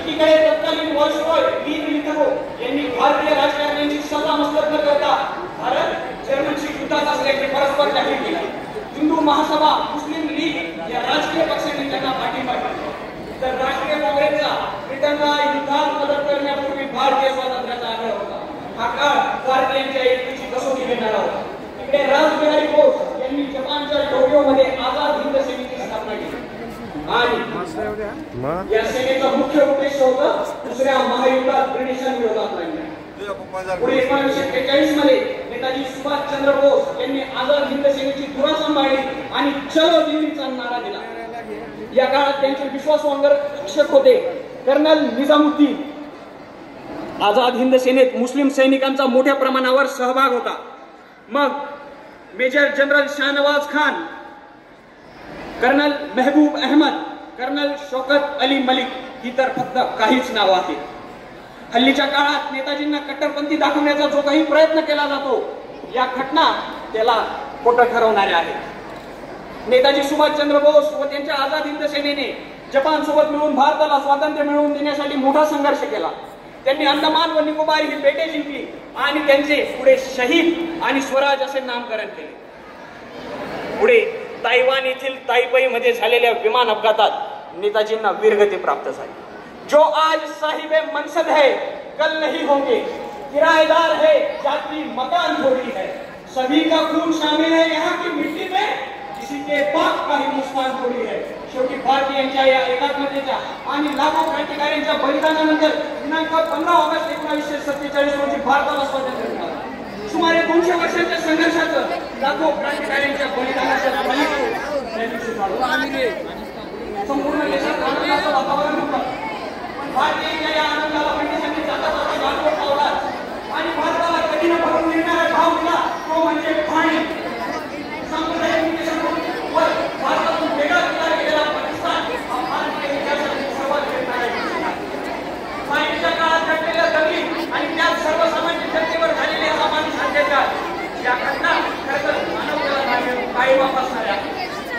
एकीकडे तत्कालीन व्हाईसरॉय यांनी भारतीय राजकारण्यांची सल्ला मसलत न करता भारत जर्मनीशी युद्धात असल्याचे परस्पर जाहीर केले. हिंदू महासभा, मुस्लिम लीग या राजकीय पक्षांनी त्यांना पाठिंबा दिला. तर राष्ट्रीय काँग्रेसचा ब्रिटनला युद्धात मदत करण्यापूर्वी भारतीय स्वातंत्र्याचा आग्रह होता. हा काळ भारतीयांच्या एकतेची कसोटी घेणारा होता. इकडे रासबिहारी बोस यांनी जपानच्या टोकियोमध्ये आझाद हिंद सेनेची स्थापना केली आणि या सेनेचा मुख्य उद्देश होता दुसऱ्या महायुद्धात ब्रिटिशांविरोधात लढणे. पुढे 1943 मध्ये नेताजी सुभाषचंद्र बोस यांनी आझाद हिंद सेनेची धुरा सांभाळली आणि चलो दिल्लीचा नारा दिला. या काळात त्यांचे विश्वासू अंगरक्षक होते कर्नल निजामुद्दीन. आझाद हिंद सेनेत मुस्लिम सैनिकांचा मोठ्या प्रमाणावर सहभाग होता. मग major general Shahnawaz Khan, colonel Mehboob Ahmed, colonel Shaukat Ali Malik ही तर फक्त काहीच नावं आहेत. हल्लीच्या काळात नेताजींना कट्टरपंथी दाखवण्याचा जो काही प्रयत्न केला जातो या घटना त्याला खोटं ठरवणाऱ्या आहेत. नेताजी सुभाषचंद्र बोस व त्यांच्या आझाद हिंद सेनेने जपान सोबत मिळून भारताला स्वातंत्र्य मिळवून देण्यासाठी मोठा संघर्ष केला. त्यांनी अंदमान व निकोबार ही बेटे जिंकली आणि त्यांचे पुढे शहीद आणि स्वराज असे नामकरण केले. पुढे ताइवान येथील ताइपेई मध्ये झालेल्या विमान अपघातात नेताजींना वीरगती प्राप्त झाली. जो आज साहिबे मनसद है कल नहीं होंगे, किराएदार है यात्री मकान थोड़ी है, सभी का खून शामिल है यहाँ की मिट्टी में, किसी के पाप का हिंदुस्तान थोड़ी है. शेवटी भारतीयांच्या या एकात्मतेच्या आणि लाखो क्रांतिकाऱ्यांच्या बलिदानानंतर दिनांक 15 ऑगस्ट 1947 रोजी भारताला स्वातंत्र्य मिळाले. सुमारे 200 वर्षांच्या संघर्षाचं लाखो क्रांतिकाऱ्यांच्या बलिदानाचं संपूर्ण देशात आनंदाचं वातावरण होतं. पण भारतीयांच्या या आनंदाला ब्रिटिशांनी जाता जाता गालबोट लावला आणि भारताला कधीनं भरून निघणारा भाव दिला तो म्हणजे फाणी. सांप्रदायिक भारतातून वेगळा केला गेलेला पाकिस्तान हा भारतीय इतिहासातील सर्वात वेगळा फाणीच्या काळात घडलेल्या दंगली आणि त्यात सर्वसामान्य जनतेवर झालेले सामाजिक अत्याचार या घटना खरंतर मानवतेला कायम वापसणाऱ्या.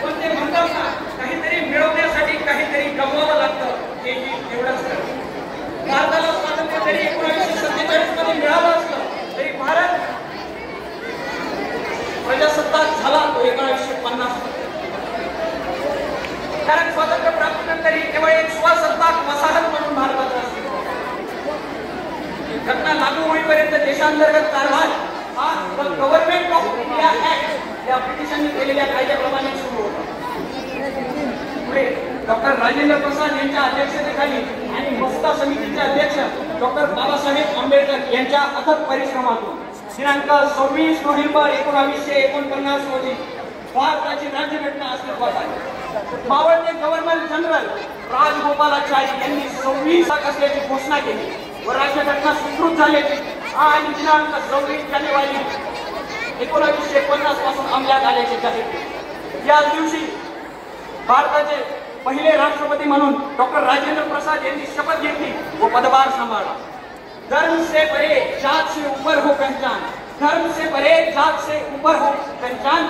पण ते म्हणतात ना, काहीतरी मिळवण्यासाठी काहीतरी गमवावं लागतं, हेही तेवढंच खरं. भारताला स्वातंत्र्य जरी 1947 मध्ये मिळालं असलं तरी भारत प्रजासत्ताक झाला तो 1950. कारण स्वातंत्र्य प्राप्तीनंतरही केवळ एक स्वसत्ताक वसाहत म्हणून भारताचा अस्तित्व. घटना लागू होईपर्यंत देशांतर्गत कारभार हा गव्हर्नमेंट ऑफ इंडिया ऍक्ट या ब्रिटिशांनी केलेल्या कायद्याप्रमाणे सुरू होता. पुढे डॉक्टर राजेंद्र प्रसाद यांच्या अध्यक्षतेखाली आणि मस्ता समितीचे अध्यक्ष डॉक्टर बाबासाहेब आंबेडकर यांच्या अथक परिश्रमातून दिनांक 26 नोव्हेंबर 1949 रोजी भारताची राज्यघटना अस्तित्वात आली. मावळते गव्हर्नर जनरल राजगोपालाचारी यांनी 26 असल्याची घोषणा केली व राज्यघटना स्वीकृत झाल्याची आणि दिनांक 26 जानेवारी 1950 पासून अंमलात आल्याचे जाहीर केले. याच दिवशी भारताचे पहिले राष्ट्रपती म्हणून डॉक्टर राजेंद्र प्रसाद यांनी शपथ घेतली व पदभार सांभाळला. धर्म से परे जात से ऊपर हो पहचान, धर्म से परे जात से ऊपर हो पहचान.